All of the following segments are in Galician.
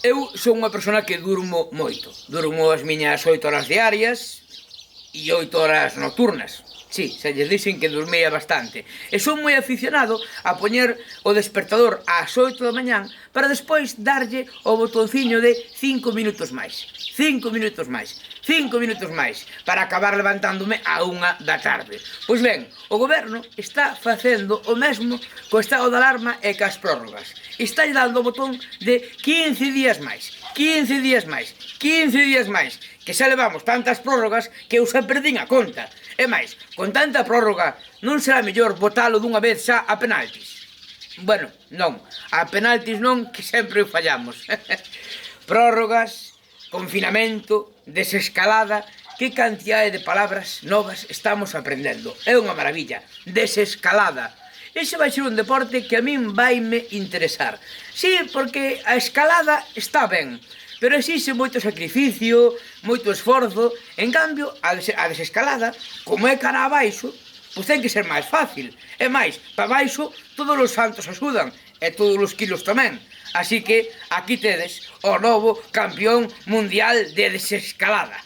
Eu son unha persona que durmo moito. Durmo as miñas 8 horas diarias e 8 horas nocturnas. Sí, se lles dixen que dormía bastante. E son moi aficionado a poñer o despertador ás 8 da mañán para despois darlle o botonciño de 5 minutos máis. 5 minutos máis. 5 minutos máis para acabar levantándome a 1 da tarde. Pois ben, o goberno está facendo o mesmo co estado de alarma e cas prórrogas. Está dando o botón de 15 días máis. 15 días máis. 15 días máis. Que xa levamos tantas prórrogas que eu xa perdín a conta. E máis, con tanta prórroga, non será mellor botalo dunha vez xa a penaltis? Bueno, non. A penaltis non, que sempre o fallamos. Prórrogas, confinamento, desescalada, que cantidade de palabras novas estamos aprendendo. É unha maravilla. Desescalada. Ese vai ser un deporte que a min vaime interesar. Sí, porque a escalada está ben, pero exixe moito sacrificio, moito esforzo. En cambio, a desescalada, como é cara abaixo, pois ten que ser máis fácil. E máis, para baixo, todos os santos axudan, e todos os quilos tamén. Así que aquí tedes o novo campeón mundial de desescalada.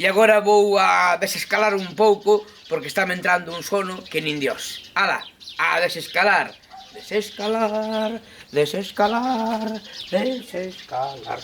E agora vou a desescalar un pouco, porque está me entrando un sono que nin Dios. Ala, a desescalar. Desescalar, desescalar, desescalar.